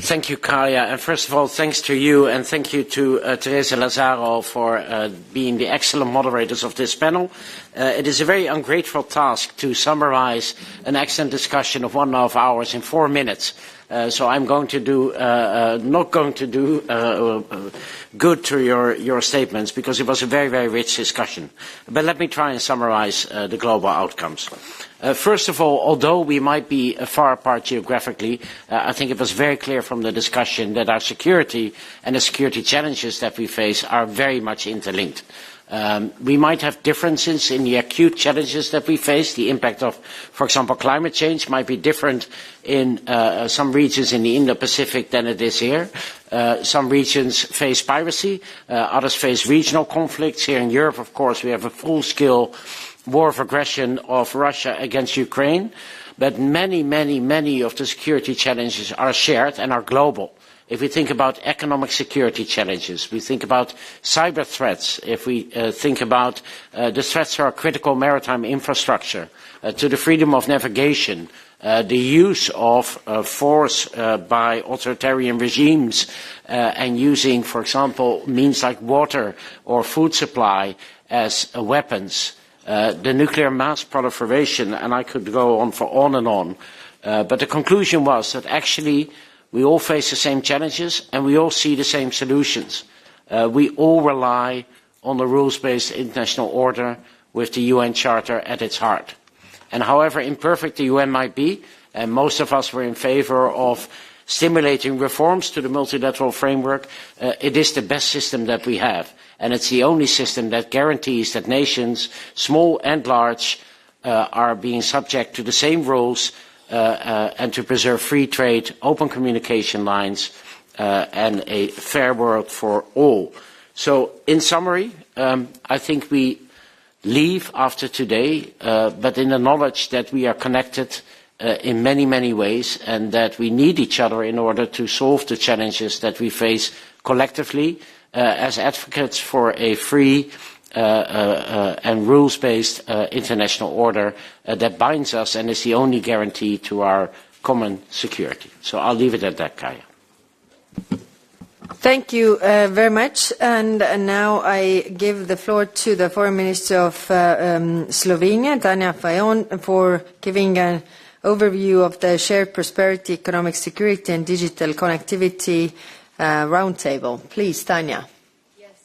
Thank you, Kaja. And first of all, thanks to you and thank you to Teresa Lazaro for being the excellent moderators of this panel. It is a very ungrateful task to summarize an excellent discussion of 1.5 hours in 4 minutes. So I'm going to do, not going to do good to your statements because it was a very, very rich discussion. But let me try and summarize the global outcomes. First of all, although we might be far apart geographically, I think it was very clear from the discussion that our security and the security challenges that we face are very much interlinked. We might have differences in the acute challenges that we face. The impact of, for example, climate change might be different in some regions in the Indo-Pacific than it is here. Some regions face piracy, others face regional conflicts. Here in Europe, of course, we have a full-scale war of aggression of Russia against Ukraine. But many, many, many of the security challenges are shared and are global. If we think about economic security challenges, we think about cyber threats, if we think about the threats to our critical maritime infrastructure, to the freedom of navigation, the use of force by authoritarian regimes and using, for example, means like water or food supply as weapons, the nuclear mass proliferation, and I could go on for on and on. But the conclusion was that actually we all face the same challenges and we all see the same solutions. We all rely on the rules-based international order with the UN Charter at its heart. And however imperfect the UN might be, and most of us were in favor of stimulating reforms to the multilateral framework, it is the best system that we have. And it's the only system that guarantees that nations, small and large, are being subject to the same rules and to preserve free trade, open communication lines, and a fair world for all. So, in summary, I think we leave after today, but in the knowledge that we are connected in many, many ways, and that we need each other in order to solve the challenges that we face collectively as advocates for a free and rules-based international order that binds us and is the only guarantee to our common security. So I'll leave it at that, Kaja. Thank you very much. And now I give the floor to the Foreign Minister of Slovenia, Tanja Fajon, for giving an overview of the shared prosperity, economic security and digital connectivity roundtable. Please, Tanja.